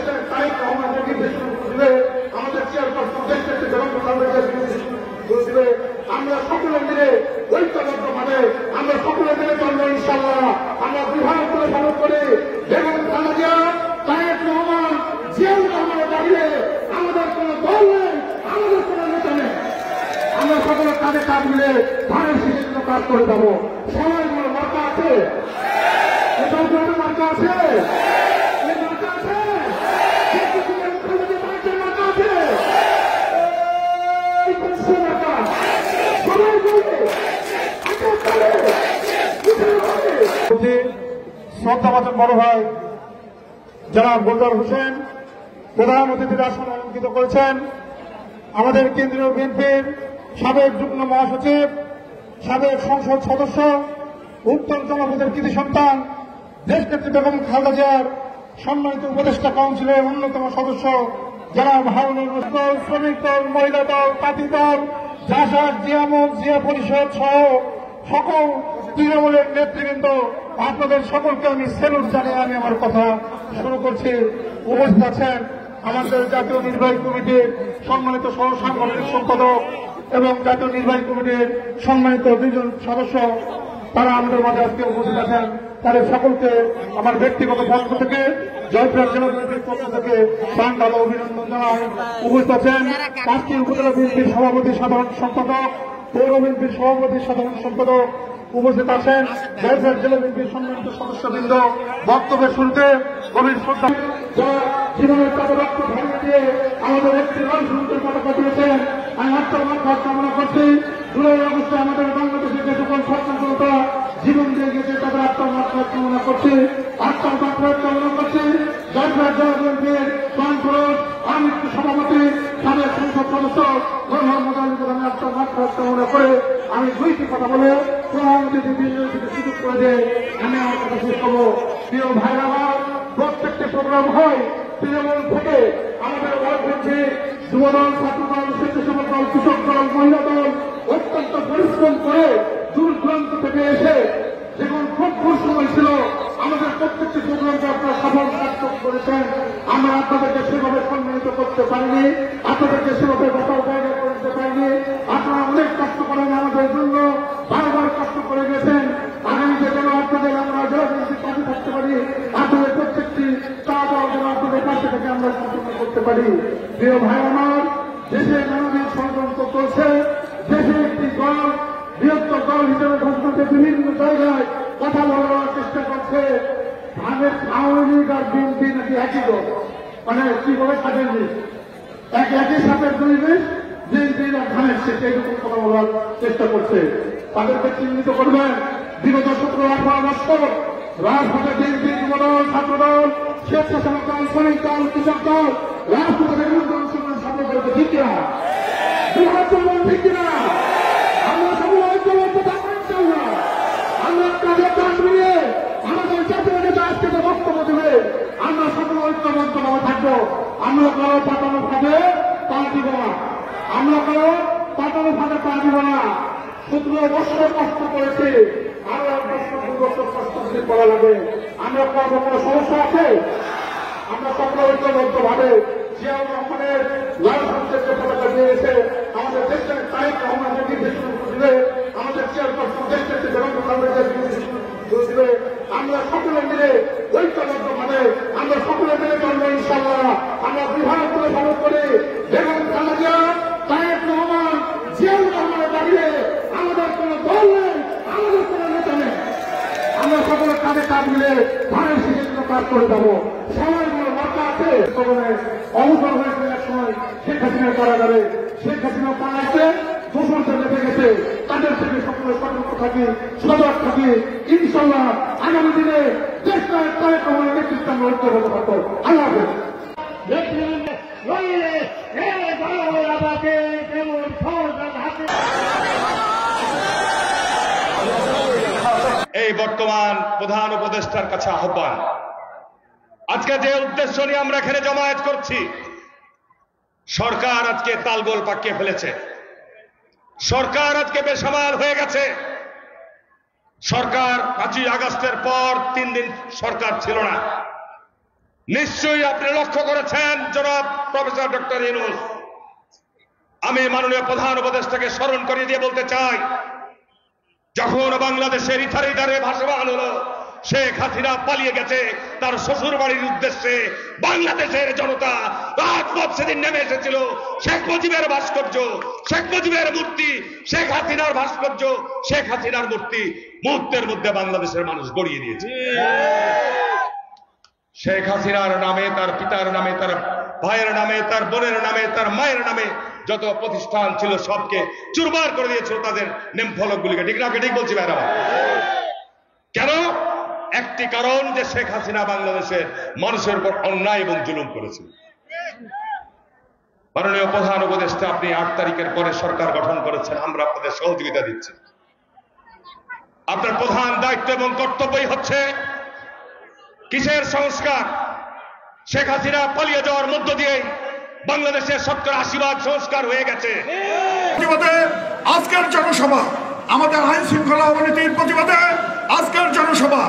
দেশের তারিখ রহমানের নির্দেশন দিলে, আমাদের চেয়ারপারসন দেশের দিলে, আমরা সকলে মিলে ঐক্যবদ্ধভাবে আমরা সকলে মিলে চলবো ইনশাআল্লাহ। আমরা বিভাগ করে পালন করে বেগম খালেদা জিয়া, তারেক রহমান, জিয়াউর রহমানের দাঁড়িয়ে আমাদের কোনো দল নেই, আমাদের কোনো নেতা নেই। আমরা সকলে কাঁধে কাঁধ মিলে ধানের শীষের জন্য কাজ করে যাবো। সবাই মার্কা আছে, কোথাও কোনো মার্কা আছে, মার্কা আছে, মার্কা আছে, শ্রদ্ধাভাজন বড় ভাই জনাব গোলজার হোসেন প্রধান অতিথির আসন অলঙ্কৃত করেছেন। আমাদের কেন্দ্রীয় বিএনপির সাবেক যুগ্ম মহাসচিব, সাবেক সংসদ সদস্য, উত্তর জনপদের কৃতি সন্তান, দেশনেত্রী বেগম খালেদা জিয়ার সম্মানিত উপদেষ্টা কাউন্সিলের অন্যতম সদস্য জনাব হারুনুর রশিদ, শ্রমিক দল, মহিলা দল, তাঁতি দল, জাসাদ, জিয়ামত, জিয়া পরিষদ সহ সকল তৃণমূলের নেতৃবৃন্দ, আপনাদের সকলকে আমি সেলুট জানিয়ে আমি আমার কথা শুরু করছি। উপস্থিত আছেন আমাদের জাতীয় নির্বাহী কমিটির সম্মানিত সহ সাংগঠনিক সম্পাদক এবং জাতীয় নির্বাহী কমিটির সম্মানিত দুইজন সদস্য, তারা আমাদের মাঝে আজকে উপস্থিত আছেন। তাদের সকলকে আমার ব্যক্তিগত পক্ষ থেকে জয়পুরহাট জেলা বিএনপির পক্ষ থেকে প্রাণ ভালো অভিনন্দন জানাই। উপস্থিত আছেন পাঁচটি উপজেলা বিএনপির সভাপতি, সাধারণ সম্পাদক, পৌর বিএনপির সভাপতি, সাধারণ সম্পাদক, উপস্থিত আছেন জয়পুরহাট জেলা বিএনপির সম্মানিত সদস্যবৃন্দ। বক্তব্যের শুরুতে গভীর শ্রদ্ধা জীবনের তাদের রক্ত ভেঙে দিয়ে আমাদের একটি রাজনীতির পতাকা দিয়েছেন। আমি আত্মরক্ষা কামনা করছি। 2 আগস্টে আমাদের বাংলাদেশের যে সকল স্বাধীনতা জীবন দিয়ে গেছে তাদের আত্মরক্ষা কামনা করছি, আত্মরক্ষা কামনা করছি। জয়পুরহাট জেলা বিএনপির প্রাণপুরুষ আমির সভাপতি, সাবেক সংসদ সদস্য মোহাম্মদ আলীকে আমি আত্মরক্ষা কামনা করে আমি 2টি কথা বলে প্রধান অতিথি সুযোগ করে দিয়ে আমি আমার কথা শেষ করবো। প্রিয় ভাইরা, প্রত্যেকটি প্রোগ্রাম হয় তৃণমূল থেকে আমাদের ওয়ার্ডে যুবদল, ছাত্রদল, স্বেচ্ছাসেবক দল, কৃষক দল, মহিলা দল অত্যন্ত পরিশ্রম করে দূর দূরান্ত থেকে এসে যেমন খুব সময় ছিল আমাদের প্রত্যেকটি প্রোগ্রামকে আপনারা সফল সার্থক করেছেন। আমরা আপনাদেরকে সেভাবে সম্মানিত করতে পারিনি, আপনাদেরকে সেভাবে বসার জায়গা করতে পারিনি। আপনারা অনেক কষ্ট করেন আমাদের জন্য, বারবার কষ্ট করে গেছেন। আগামীতে যেন আপনাদের আমরা জনগণের পাশে থাকতে পারি, আপনাদের প্রত্যেকটি চাওয়া যেন আপনাদের পাশে থেকে আমরা সম্পূর্ণ করতে পারি। প্রিয় ভাই আমার, দেশে নানাবিধ ষড়যন্ত্র চলছে। দেশে একটি দল বৃহত্তর দল হিসেবে ঘোষণাতে বিভিন্ন জায়গায় কথা বলার চেষ্টা করছে। ভাবের আওয়ামী লীগ আর বিএনপি নাকি একই দল, মানে কি বলে কাজের জিনিস, একই সাথে 2 দেশ, বিএনপি আর ধানের শেষ, এইরকম কথা বলার চেষ্টা করছে। তাদেরকে চিহ্নিত করবেন। বিগত 17-18 বছর রাজপথে বিএনপি, যুবদল, ছাত্রদল, স্বেচ্ছাসেবক দল, শ্রমিক দল, কৃষক দল রাজপথে অংশগ্রহণ সামনে করেছে, ঠিক কিনা? ঠিক কিনা? আমরা সবাই ঐক্যবদ্ধ থাকবো ইনশাআল্লাহ। আমরা কাজে কাজ মিলিয়ে আমাদের জাতীয় নেতা আজকে যে বক্তব্য দেবে, আমরা সকল ঐক্যবদ্ধভাবে থাকবো। আমরা কারো পাতানো ভাবে পা দিব না, আমরা কারো পাতানো ভাবে পা দিব না। 17 বছর কষ্ট করেছে, আরো 1 বছর 2 বছর কষ্ট যদি করা লাগে, আমরা করবো, কোনো সমস্যা আছে? আমরা সকল ঐক্যবদ্ধভাবে জিয়াউর রহমানের লাল সবচেয়ে যে পতাকা দিয়েছে, আমাদের দেশের তারিখ রহমানের নির্দেশন দিলে, আমাদের চেয়ারপারসন দেশের বেগম খালেদা জিয়া দিলে, আমরা সকলে মিলে ঐক্যবদ্ধভাবে আমরা সকলে মিলে চলবো ইনশাআল্লাহ। আমরা বিভাগ করে পালন করে বেগম খালেদা জিয়া, তারেক রহমান, জিয়াউর রহমানের দাঁড়িয়ে আমাদের কোনো দল নেই, আমাদের কোনো নেতা নেই। আমরা সকলে কাঁধে কাঁধ মিলে ধানের শীষের জন্য কাজ করে যাবো। সবাই মার্কা আছে, অবসর হয়েছে এক সময় শেখ হাসিনার কারাগারে। শেখ হাসিনা পালাইছে, দোষরটা লেগে গেছে, তাদের থেকে সকলে সতর্ক থাকি, সজাগ থাকি। ইনশাআল্লাহ আগামী দিনে দেশ নায়ক তারেক রহমানের নেতৃত্বে আমরা ঐক্যবদ্ধ থাকবো। আল্লাহ হাফেজ। এই বর্তমান প্রধান উপদেষ্টার কাছে আহ্বান, আজকে যে উদ্দেশ্য নিয়ে আমরা এখানে জমায়েত করছি, সরকার আজকে তালগোল পাকিয়ে ফেলেছে। সরকার আজকে বেসামাল হয়ে গেছে। সরকার 5ই আগস্টের পর 3 দিন সরকার ছিল না। নিশ্চয়ই আপনি লক্ষ্য করেছেন জনাব প্রফেসর ডক্টর ইউনূস, আমি মাননীয় প্রধান উপদেষ্টাকে স্মরণ করিয়ে দিয়ে বলতে চাই, যখন বাংলাদেশের ইথারে ইথারে ভাসমান হলো শেখ হাসিনা পালিয়ে গেছে তার শ্বশুর বাড়ির উদ্দেশ্যে, বাংলাদেশের জনতা রাজপথ সেদিন নেমে এসেছিল। শেখ মুজিবের ভাস্কর্য, শেখ মুজিবের মূর্তি, শেখ হাসিনার ভাস্কর্য, শেখ হাসিনার মূর্তি মুহূর্তের মধ্যে বাংলাদেশের মানুষ গড়িয়ে দিয়েছে। শেখ হাসিনার নামে, তার পিতার নামে, তার ভাইয়ের নামে, তার বোনের নামে, তার মায়ের নামে যত প্রতিষ্ঠান ছিল সবকে চুরমার করে দিয়েছিল, তাদের নেম ফলকগুলিকে। ঠিক না? ঠিক বলছি ভাইরা? কেন? একটি কারণ, যে শেখ হাসিনা বাংলাদেশের মানুষের উপর অন্যায় এবং জুলুম করেছে। মাননীয় প্রধান উপদেষ্টা, আপনি 8 তারিখের পরে সরকার গঠন করেছেন, আমরা আপনাদের সহযোগিতা দিচ্ছি। আপনার প্রধান দায়িত্ব এবং কর্তব্যই হচ্ছে কিসের সংস্কার? শেখ হাসিনা পালিয়ে যাওয়ার মধ্য দিয়ে বাংলাদেশের 70-80% সংস্কার হয়ে গেছে। প্রতিবাদে আজকের জনসভা, আমাদের আইন শৃঙ্খলা অবনতির প্রতিবাদে আজকের জনসভা।